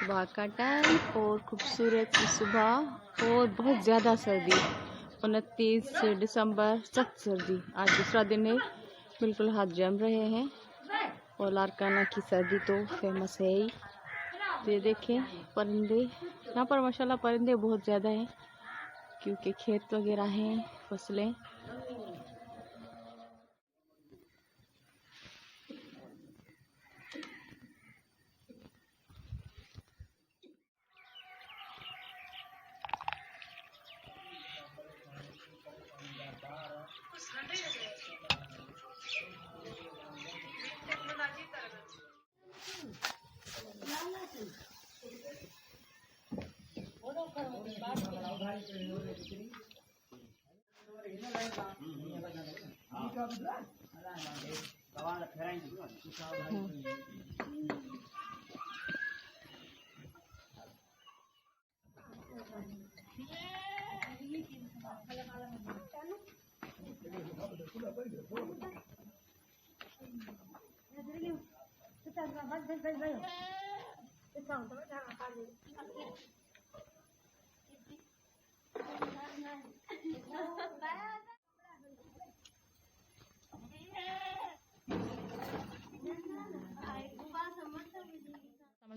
सुबह का टाइम और खूबसूरत सी सुबह और बहुत ज़्यादा सर्दी। 29 दिसंबर सख्त सर्दी। आज दूसरा दिन है, बिल्कुल हाथ जम रहे हैं और लारकाना की सर्दी तो फेमस है ही। तो ये देखें परिंदे, यहाँ पर माशाल्लाह परिंदे बहुत ज़्यादा हैं क्योंकि खेत वगैरह हैं, फसलें।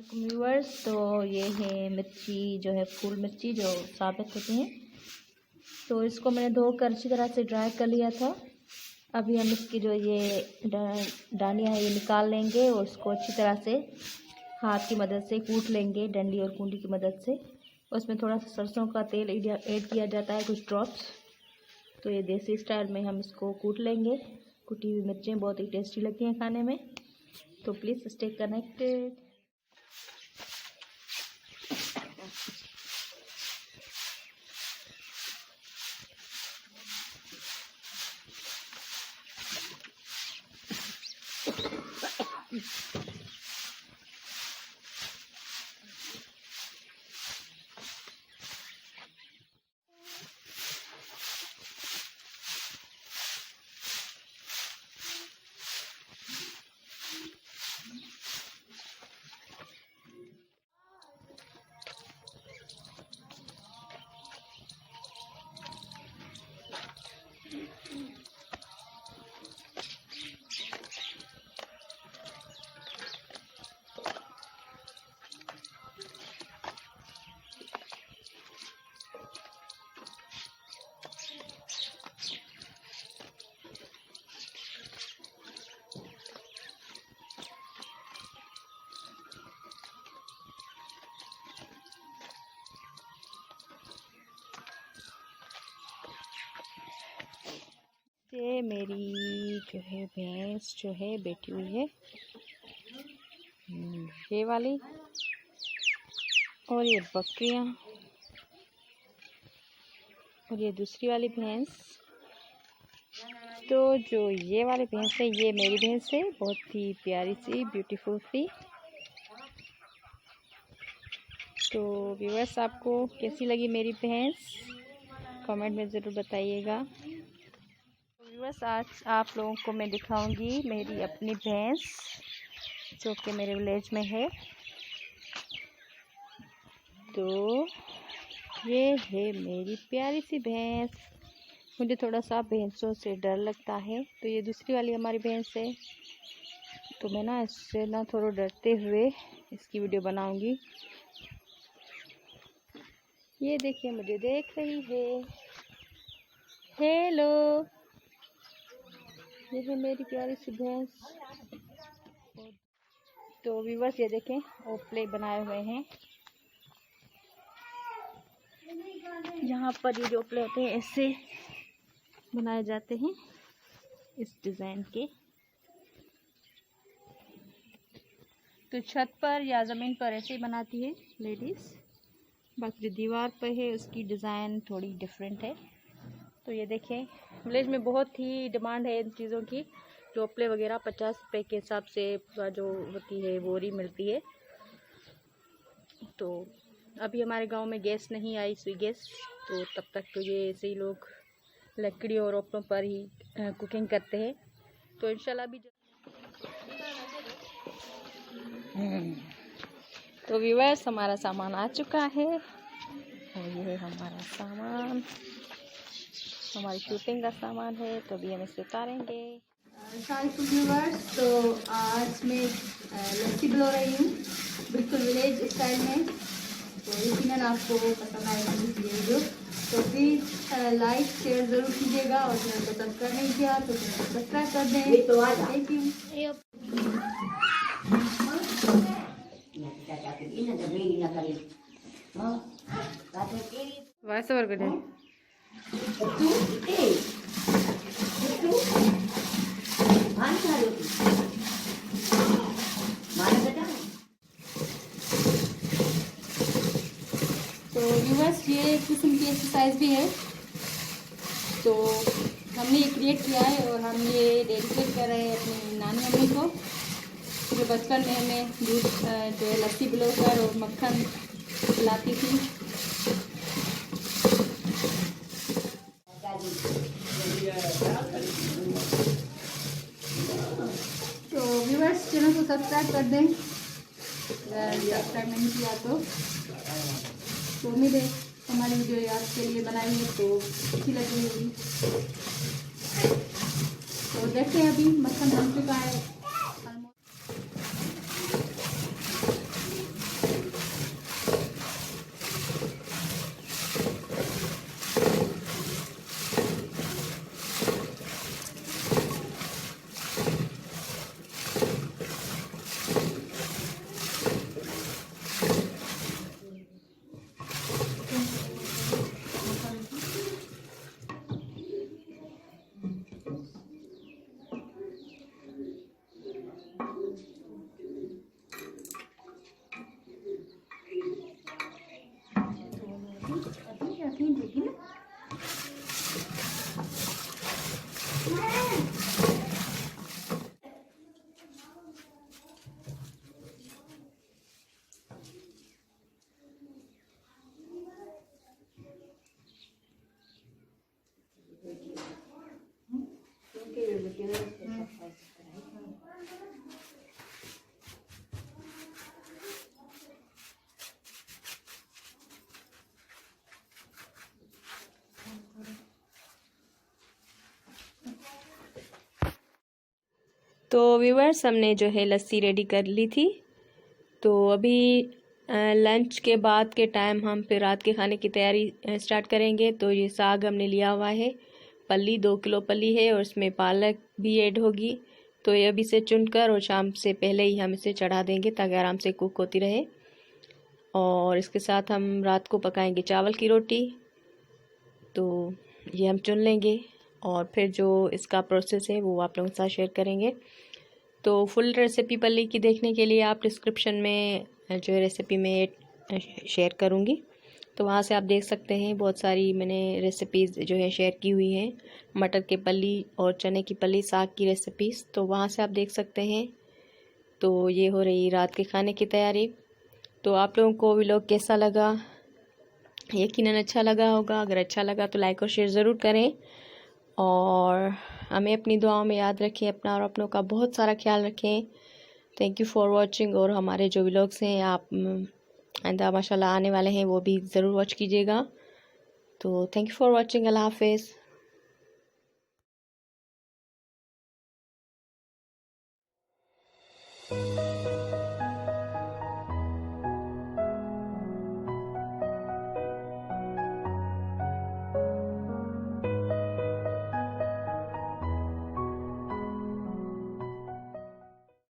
व्यूअर्स, तो ये है मिर्ची, जो है फूल मिर्ची जो साबित होती हैं। तो इसको मैंने धोकर अच्छी तरह से ड्राई कर लिया था। अभी हम इसकी जो ये डांडियाँ हैं ये निकाल लेंगे और इसको अच्छी तरह से हाथ की मदद से कूट लेंगे, डंडी और कूंडी की मदद से। उसमें थोड़ा सा सरसों का तेल ऐड किया जाता है, कुछ ड्रॉप्स। तो ये देसी स्टाइल में हम इसको कूट लेंगे। कुटी हुई मिर्चें बहुत ही टेस्टी लगती हैं खाने में, तो प्लीज़ स्टे कनेक्टेड। ये मेरी जो है भैंस जो है बैठी हुई है, ये वाली, और ये बकरियां, और ये दूसरी वाली भैंस। तो जो ये वाली भैंस है ये मेरी भैंस है, बहुत ही प्यारी सी ब्यूटीफुल सी। तो व्यूअर्स, आपको कैसी लगी मेरी भैंस कमेंट में ज़रूर बताइएगा। व्यूअर्स, आज आप लोगों को मैं दिखाऊंगी मेरी अपनी भैंस जो कि मेरे विलेज में है। तो ये है मेरी प्यारी सी भैंस। मुझे थोड़ा सा भैंसों से डर लगता है, तो ये दूसरी वाली हमारी भैंस है। तो मैं ना इससे ना थोड़ा डरते हुए इसकी वीडियो बनाऊंगी। ये देखिए मुझे देख रही है। हेलो, ये है मेरी प्यारी सी भैंस। तो व्यूअर्स, ये देखें ओपले बनाए हुए हैं। यहाँ पर ये जो ओपले होते हैं ऐसे बनाए जाते हैं, इस डिज़ाइन के। तो छत पर या ज़मीन पर ऐसे ही बनाती है लेडीज़। बाकी जो दीवार पर है उसकी डिज़ाइन थोड़ी डिफरेंट है। तो ये देखें, विलेज में बहुत ही डिमांड है इन चीज़ों की। टोपले वगैरह 50 रुपये के हिसाब से जो होती है बोरी मिलती है। तो अभी हमारे गांव में गैस नहीं आई, सुई गैस, तो तब तक तो ये ऐसे ही लोग लकड़ी और ओपलों पर ही कुकिंग करते हैं। तो इंशाल्लाह भी तो व्यूअर्स हमारा सामान आ चुका है और ये है हमारा सामान, हमारी शूटिंग का सामान है। तो अभी हम इसे उतारेंगे। व्यूअर्स, तो आज मैं लस्सी बना रही हूँ बिल्कुल विलेज स्टाइल में। तो यकीनन आपको पसंद आएगा इस वीडियो। तो प्लीज़ लाइक शेयर ज़रूर कीजिएगा और चैनल को सब्सक्राइब नहीं किया तो चैनल को सब्सक्राइब कर दें। Thank you. वाइस ओवर कर दे। तो व्यूअर्स, ये किस्म की एक्सरसाइज भी है, तो हमने ये क्रिएट किया है और हम ये डेडिकेट कर रहे हैं अपनी नानी अम्मी को, जो बचपन में हमें दूध जो है लस्सी पिलाकर और मक्खन खिलाती थी। तो व्यूअर्स, चैनल को सब्सक्राइब कर दें सब्सक्राइब नहीं किया तो उम्मीद है हमारी वीडियो आपके लिए बनाई है तो अच्छी लगी होगी। तो देखते हैं, अभी मक्खन बन चुका है। तो व्यूअर्स, हमने जो है लस्सी रेडी कर ली थी। तो अभी लंच के बाद के टाइम हम फिर रात के खाने की तैयारी स्टार्ट करेंगे। तो ये साग हमने लिया हुआ है, पल्ली 2 किलो पल्ली है और इसमें पालक भी ऐड होगी। तो ये अभी से चुनकर और शाम से पहले ही हम इसे चढ़ा देंगे ताकि आराम से कुक होती रहे। और इसके साथ हम रात को पकाएंगे चावल की रोटी। तो ये हम चुन लेंगे और फिर जो इसका प्रोसेस है वो आप लोगों के साथ शेयर करेंगे। तो फुल रेसिपी पल्ली की देखने के लिए आप डिस्क्रिप्शन में जो है रेसिपी में शेयर करूँगी, तो वहाँ से आप देख सकते हैं। बहुत सारी मैंने रेसिपीज़ जो है शेयर की हुई हैं, मटर के पल्ली और चने की पल्ली साग की रेसिपीज़, तो वहाँ से आप देख सकते हैं। तो ये हो रही रात के खाने की तैयारी। तो आप लोगों को व्लॉग कैसा लगा? यकीनन अच्छा लगा होगा। अगर अच्छा लगा तो लाइक और शेयर ज़रूर करें और हमें अपनी दुआओं में याद रखें। अपना और अपनों का बहुत सारा ख्याल रखें। Thank you for watching. और हमारे जो व्लॉग्स हैं आप आइंदा माशाल्लाह आने वाले हैं, वो भी ज़रूर वॉच कीजिएगा। तो थैंक यू फॉर वॉचिंग। अल्लाह हाफिज़।